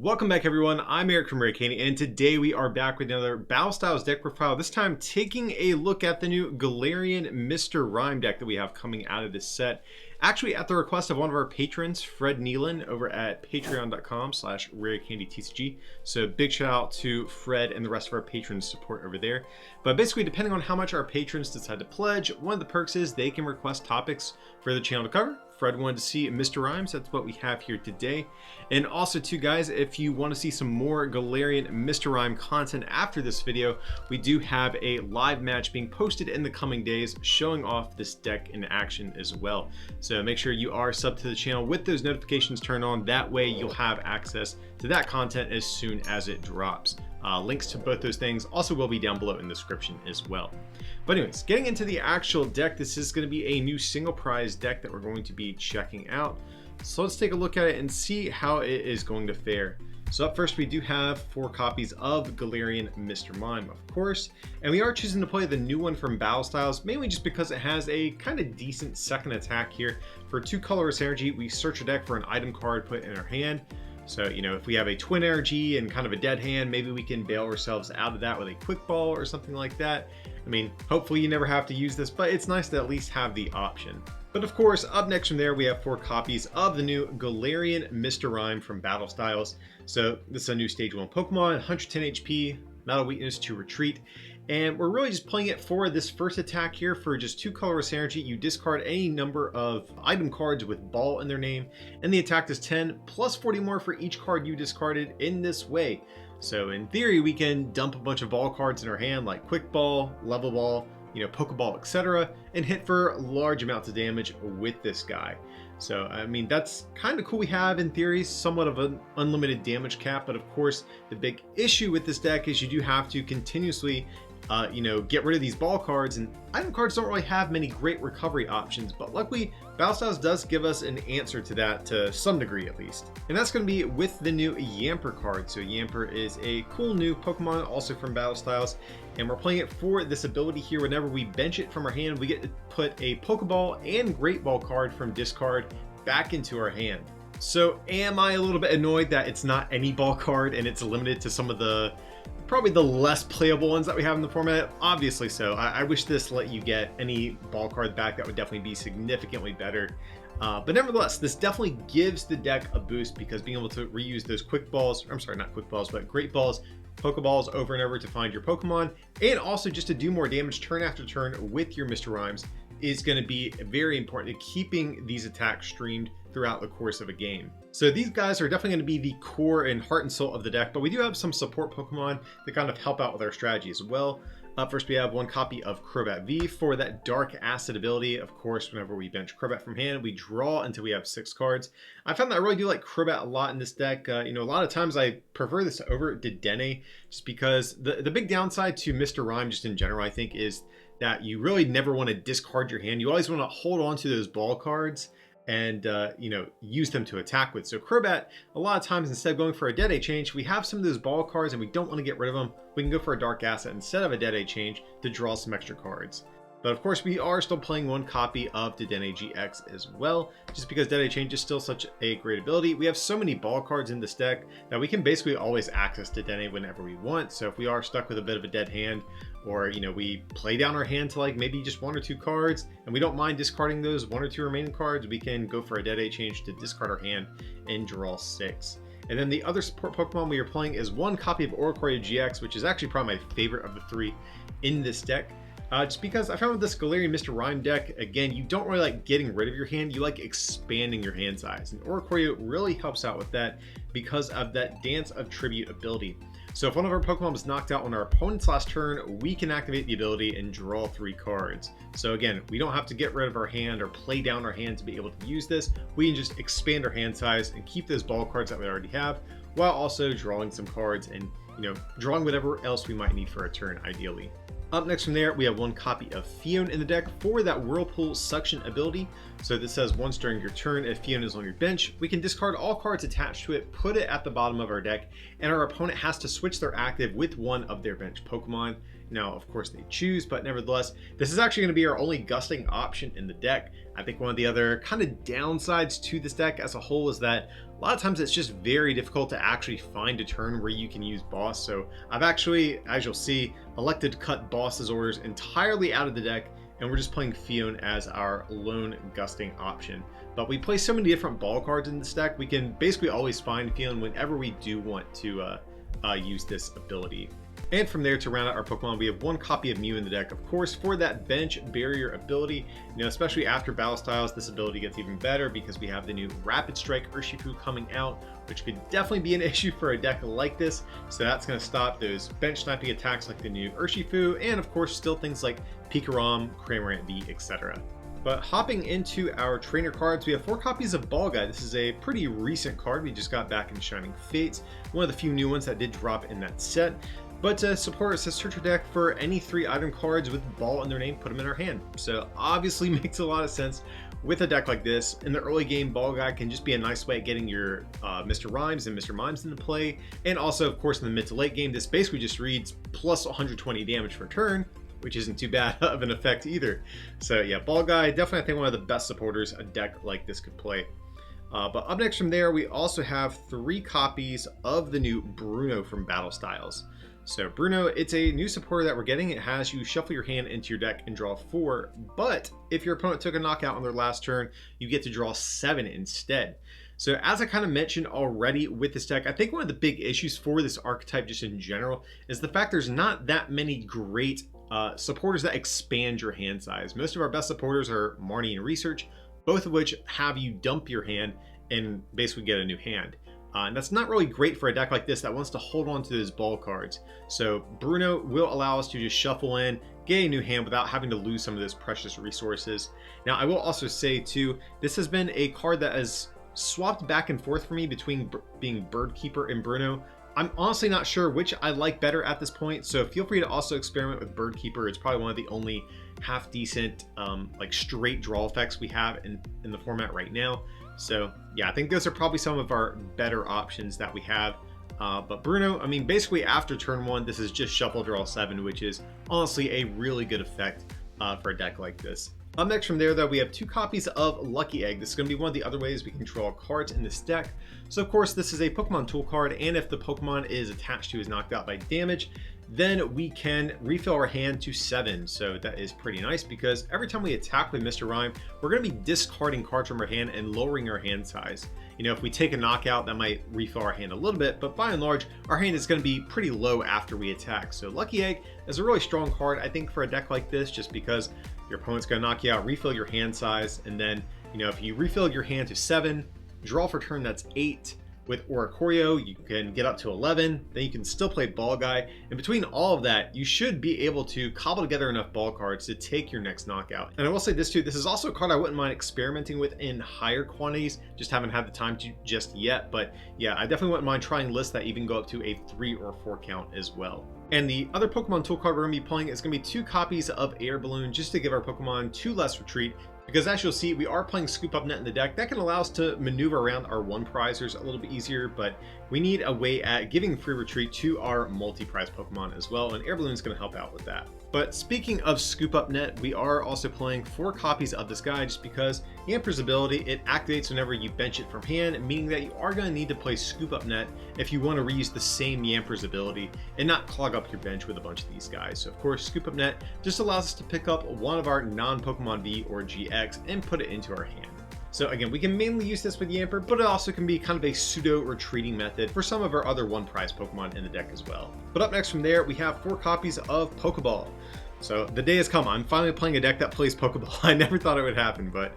Welcome back everyone, I'm Eric from Candy, and today we are back with another Battle Styles deck profile, this time taking a look at the new Galarian Mr. Rime deck that we have coming out of this set. Actually at the request of one of our patrons, Fred Nealon, over at patreon.com/rarecandytcg. So big shout out to Fred and the rest of our patrons' support over there. But basically, depending on how much our patrons decide to pledge, one of the perks is they can request topics for the channel to cover. Fred wanted to see Mr. Rhymes, that's what we have here today. And also too guys, if you want to see some more Galarian Mr. Rime content after this video, we do have a live match being posted in the coming days showing off this deck in action as well. So make sure you are subbed to the channel with those notifications turned on, that way you'll have access to that content as soon as it drops. Links to both those things also will be down below in the description as well. But anyways, getting into the actual deck, this is going to be a new single prize deck that we're going to be checking out. So let's take a look at it and see how it is going to fare. So up first, we do have 4 copies of Galarian Mr. Mime, of course, and we are choosing to play the new one from Battle Styles, mainly just because it has a kind of decent second attack here. For 2 colorless energy, we search a deck for an item card put in our hand. So, you know, if we have a twin energy and kind of a dead hand, maybe we can bail ourselves out of that with a quick ball or something like that. I mean, hopefully you never have to use this, but it's nice to at least have the option. But of course, up next from there, we have 4 copies of the new Galarian Mr. Rime from Battle Styles. So this is a new stage 1 Pokemon, 110 HP, Metal Weakness to Retreat. And we're really just playing it for this first attack here. For just 2 colorless energy, you discard any number of item cards with ball in their name, and the attack is 10 plus 40 more for each card you discarded in this way. So in theory, we can dump a bunch of ball cards in our hand like Quick Ball, Level Ball, Pokeball, etc., and hit for large amounts of damage with this guy. So, I mean, that's kind of cool. We have, in theory, somewhat of an unlimited damage cap, but of course, the big issue with this deck is you do have to continuously get rid of these ball cards, and item cards don't really have many great recovery options, but luckily Battle Styles does give us an answer to that to some degree at least. And that's going to be with the new Yamper card. So Yamper is a cool new Pokemon also from Battle Styles, and we're playing it for this ability here. Whenever we bench it from our hand, we get to put a Pokeball and Great Ball card from discard back into our hand. So am I a little bit annoyed that it's not any ball card and it's limited to some of the probably the less playable ones that we have in the format? Obviously so. I wish this let you get any ball card back. That would definitely be significantly better. But nevertheless, this definitely gives the deck a boost because being able to reuse those quick balls, I'm sorry, not quick balls, but great balls, Pokeballs over and over to find your Pokemon, and also just to do more damage turn after turn with your Mr. Rhymes is going to be very important to keeping these attacks streamed throughout the course of a game. So these guys are definitely going to be the core and heart and soul of the deck, but we do have some support Pokemon that kind of help out with our strategy as well. Up first, we have 1 copy of Crobat V for that Dark Acid ability. Of course, whenever we bench Crobat from hand, we draw until we have 6 cards. I found that I really do like Crobat a lot in this deck. A lot of times I prefer this over Dedenne, just because the big downside to Mr. Rime just in general, I think, is that you really never want to discard your hand. You always want to hold on to those ball cards and use them to attack with. So Crobat, a lot of times instead of going for a Dead change, we have some of those ball cards and we don't want to get rid of them. We can go for a Dark Asset instead of a Dead change to draw some extra cards. But of course, we are still playing 1 copy of Dedenne GX as well, just because Dead Change is still such a great ability. We have so many ball cards in this deck that we can basically always access Dedenne whenever we want. So if we are stuck with a bit of a dead hand, or we play down our hand to like maybe just 1 or 2 cards, and we don't mind discarding those 1 or 2 remaining cards, we can go for a Dead change to discard our hand and draw 6. And then the other support Pokemon we are playing is 1 copy of Oricorio GX, which is actually probably my favorite of the 3 in this deck. Just because I found with this Galarian Mr. Rime deck, again, you don't really like getting rid of your hand, you like expanding your hand size. And Oricorio really helps out with that because of that Dance of Tribute ability. So if one of our Pokemon is knocked out on our opponent's last turn, we can activate the ability and draw 3 cards. So again, we don't have to get rid of our hand or play down our hand to be able to use this. We can just expand our hand size and keep those ball cards that we already have, while also drawing some cards and drawing whatever else we might need for a turn ideally. Up next from there, we have 1 copy of Fion in the deck for that Whirlpool Suction ability. So this says once during your turn, if Fion is on your bench, we can discard all cards attached to it, put it at the bottom of our deck, and our opponent has to switch their active with 1 of their bench Pokemon. Now, of course, they choose, but nevertheless, this is actually going to be our only gusting option in the deck. I think one of the other kind of downsides to this deck as a whole is that a lot of times it's just very difficult to actually find a turn where you can use boss. So I've actually, as you'll see, elected to cut boss's orders entirely out of the deck, and we're just playing Fion as our lone gusting option. But we play so many different ball cards in this deck, we can basically always find Fion whenever we do want to use this ability. And from there, to round out our Pokemon, we have one copy of Mew in the deck, of course, for that bench barrier ability. You know, especially after Battle Styles, this ability gets even better because we have the new Rapid Strike Urshifu coming out, which could definitely be an issue for a deck like this. So that's going to stop those bench sniping attacks like the new Urshifu, and of course, still things like Pikarom, Cramorant V, etc. But hopping into our trainer cards, we have 4 copies of Ball Guy. This is a pretty recent card we just got back in Shining Fates, one of the few new ones that did drop in that set. But support says search your deck for any 3 item cards with ball in their name, put them in our hand. So obviously makes a lot of sense with a deck like this. In the early game, Ball Guy can just be a nice way of getting your Mr. Rhymes and Mr. Mimes into play. And also, of course, in the mid to late game, this basically just reads plus 120 damage per turn, which isn't too bad of an effect either. So yeah, Ball Guy, definitely I think one of the best supporters a deck like this could play. But up next from there, we also have 3 copies of the new Bruno from Battle Styles. So Bruno, it's a new supporter that we're getting. It has you shuffle your hand into your deck and draw 4, but if your opponent took a knockout on their last turn, you get to draw 7 instead. So as I kind of mentioned already with this deck, I think one of the big issues for this archetype just in general is the fact there's not that many great supporters that expand your hand size. Most of our best supporters are Marnie and Research, both of which have you dump your hand and basically get a new hand. And that's not really great for a deck like this that wants to hold on to those ball cards. So Bruno will allow us to just shuffle in, get a new hand without having to lose some of those precious resources. Now, I will also say too, this has been a card that has swapped back and forth for me between being Bird Keeper and Bruno. I'm honestly not sure which I like better at this point, so feel free to also experiment with Bird Keeper. It's probably one of the only half decent like straight draw effects we have in the format right now. So yeah, I think those are probably some of our better options that we have. But Bruno, I mean, basically after turn 1, this is just shuffle draw 7, which is honestly a really good effect for a deck like this. Up next from there, though, we have 2 copies of Lucky Egg. This is going to be one of the other ways we can draw cards in this deck. So of course, this is a Pokemon tool card, and if the Pokemon is attached to is knocked out by damage, then we can refill our hand to 7. So that is pretty nice because every time we attack with Mr. Rime, we're going to be discarding cards from our hand and lowering our hand size. You know, if we take a knockout, that might refill our hand a little bit, but by and large, our hand is going to be pretty low after we attack. So Lucky Egg is a really strong card, I think, for a deck like this, just because your opponent's going to knock you out, refill your hand size, and then, you know, if you refill your hand to 7, draw for turn, that's 8. With Oricorio, you can get up to 11, then you can still play Ball Guy, and between all of that, you should be able to cobble together enough ball cards to take your next knockout. And I will say this too, this is also a card I wouldn't mind experimenting with in higher quantities, just haven't had the time to just yet, but yeah, I definitely wouldn't mind trying lists that even go up to a 3 or 4 count as well. And the other Pokemon tool card we're going to be playing is going to be 2 copies of Air Balloon, just to give our Pokemon 2 less retreat. Because as you'll see, we are playing Scoop Up Net in the deck. That can allow us to maneuver around our 1 prizers a little bit easier, but we need a way at giving free retreat to our multi-prize Pokemon as well, and Air Balloon is going to help out with that. But speaking of Scoop Up Net, we are also playing 4 copies of this guy just because Yamper's ability, it activates whenever you bench it from hand, meaning that you are going to need to play Scoop Up Net if you want to reuse the same Yamper's ability and not clog up your bench with a bunch of these guys. So of course, Scoop Up Net just allows us to pick up one of our non-Pokemon V or GX and put it into our hand. So again, we can mainly use this with Yamper, but it also can be kind of a pseudo retreating method for some of our other 1 prize Pokemon in the deck as well. But up next from there, we have 4 copies of Pokeball. So the day has come. I'm finally playing a deck that plays Pokeball. I never thought it would happen, but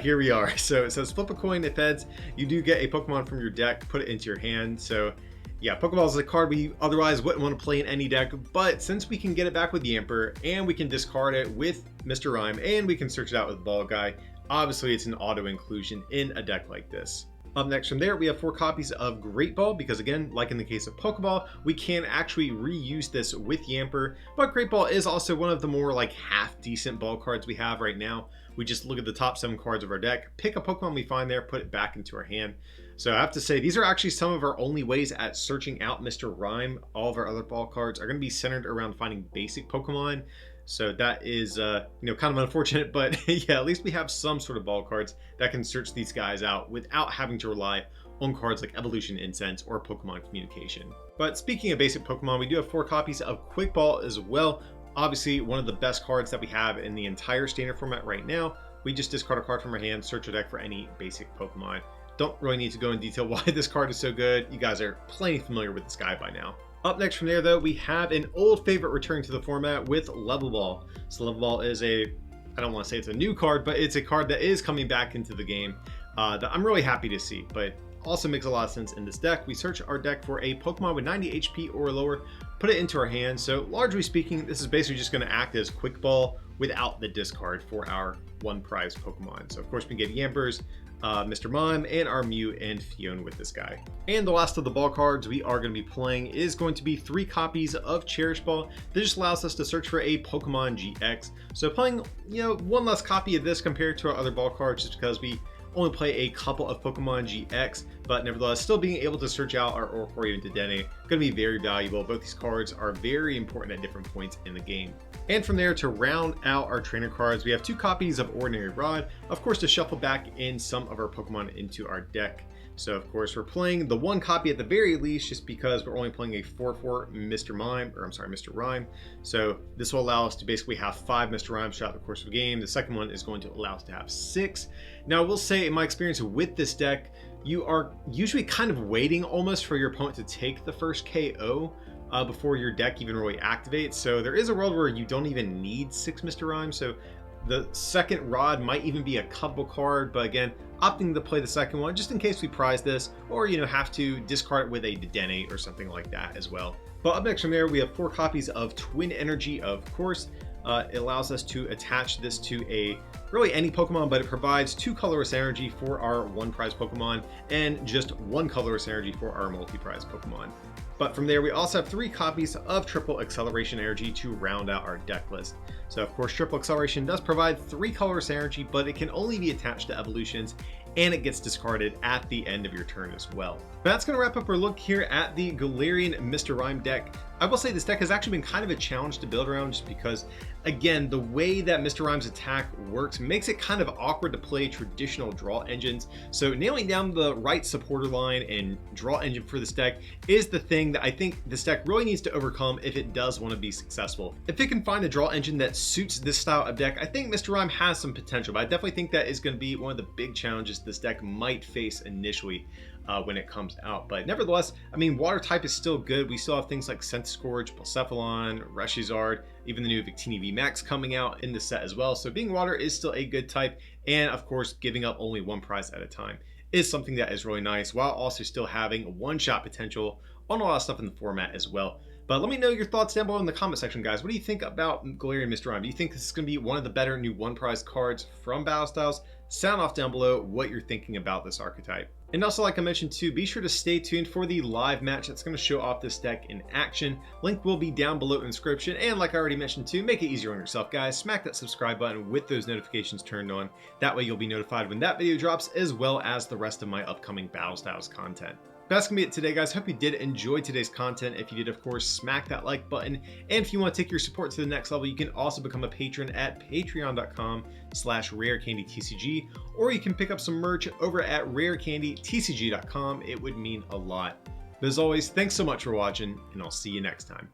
here we are. So it says flip a coin if heads. You do get a Pokemon from your deck, put it into your hand. So yeah, Pokeball is a card we otherwise wouldn't want to play in any deck, but since we can get it back with Yamper, and we can discard it with Mr. Rime, and we can search it out with Ball Guy, obviously it's an auto inclusion in a deck like this. Up next from there, we have 4 copies of Great Ball, because again, like in the case of Pokeball, we can actually reuse this with Yamper, but Great Ball is also one of the more like half decent ball cards we have right now. We just look at the top 7 cards of our deck, pick a Pokemon we find there, put it back into our hand. So I have to say, these are actually some of our only ways at searching out Mr. Rime. All of our other ball cards are going to be centered around finding basic Pokemon. So that is, kind of unfortunate, but yeah, at least we have some sort of ball cards that can search these guys out without having to rely on cards like Evolution Incense or Pokemon Communication. But speaking of basic Pokemon, we do have 4 copies of Quick Ball as well. Obviously, one of the best cards that we have in the entire standard format right now. We just discard a card from our hand, search our deck for any basic Pokemon. Don't really need to go in detail why this card is so good. You guys are plenty familiar with this guy by now. Up next from there, though, we have an old favorite returning to the format with Level Ball. So Level Ball is I don't want to say it's a new card, but it's a card that is coming back into the game that I'm really happy to see, but also makes a lot of sense in this deck. We search our deck for a Pokemon with 90 HP or lower, put it into our hand. So largely speaking, this is basically just going to act as Quick Ball without the discard for our 1 prize Pokemon. So of course we get Yampers, Mr. Mime, and our Mew and Fiona with this guy. And the last of the ball cards we are going to be playing is going to be 3 copies of Cherish Ball. That just allows us to search for a Pokemon GX. So playing, 1 less copy of this compared to our other ball cards, just because we only play a couple of Pokemon GX, but nevertheless, still being able to search out our Oricorio and Dedenne, going to be very valuable. Both these cards are very important at different points in the game. And from there, to round out our trainer cards, we have 2 copies of Ordinary Rod, of course, to shuffle back in some of our Pokemon into our deck. So of course we're playing the 1 copy at the very least, just because we're only playing a 4/4 Mr. Rime. So this will allow us to basically have 5 Mr. Rimes throughout the course of the game. The second one is going to allow us to have 6. Now I will say, in my experience with this deck, you are usually kind of waiting almost for your opponent to take the first KO before your deck even really activates. So there is a world where you don't even need 6 Mr. Rime. So the second Rod might even be a cuttable card, but again, opting to play the second one just in case we prize this, or have to discard it with a Dedenne or something like that as well. But up next from there, we have 4 copies of Twin Energy, of course. It allows us to attach this to really any Pokemon, but it provides 2 colorless energy for our 1 prize Pokemon and just 1 colorless energy for our multi-prize Pokemon. But from there, we also have 3 copies of Triple Acceleration Energy to round out our deck list. So of course, Triple Acceleration does provide 3 colorless energy, but it can only be attached to evolutions, and it gets discarded at the end of your turn as well. But that's going to wrap up our look here at the Galarian Mr. Rime deck. I will say this deck has actually been kind of a challenge to build around, just because, again, the way that Mr. Rime's attack works makes it kind of awkward to play traditional draw engines. So nailing down the right supporter line and draw engine for this deck is the thing that I think this deck really needs to overcome if it does want to be successful. If it can find a draw engine that suits this style of deck, I think Mr. Rime has some potential, but I definitely think that is going to be one of the big challenges this deck might face initially when it comes out. But nevertheless, I mean, water type is still good. We still have things like Scourge, Blacephalon, Reshizard, even the new Victini VMAX coming out in the set as well. So being water is still a good type, and of course, giving up only 1 prize at a time is something that is really nice, while also still having 1-shot potential on a lot of stuff in the format as well. But let me know your thoughts down below in the comment section, guys. What do you think about Galarian Mr. Rime? Do you think this is going to be one of the better new 1 prize cards from Battle Styles? Sound off down below what you're thinking about this archetype. And also, like I mentioned too, be sure to stay tuned for the live match that's going to show off this deck in action. Link will be down below in the description. And like I already mentioned too, make it easier on yourself, guys. Smack that subscribe button with those notifications turned on. That way you'll be notified when that video drops, as well as the rest of my upcoming Battle Styles content. That's gonna be it today, guys. Hope you did enjoy today's content. If you did, of course, smack that like button. And if you want to take your support to the next level, you can also become a patron at patreon.com/rarecandytcg, or you can pick up some merch over at rarecandytcg.com. It would mean a lot. But as always, thanks so much for watching, and I'll see you next time.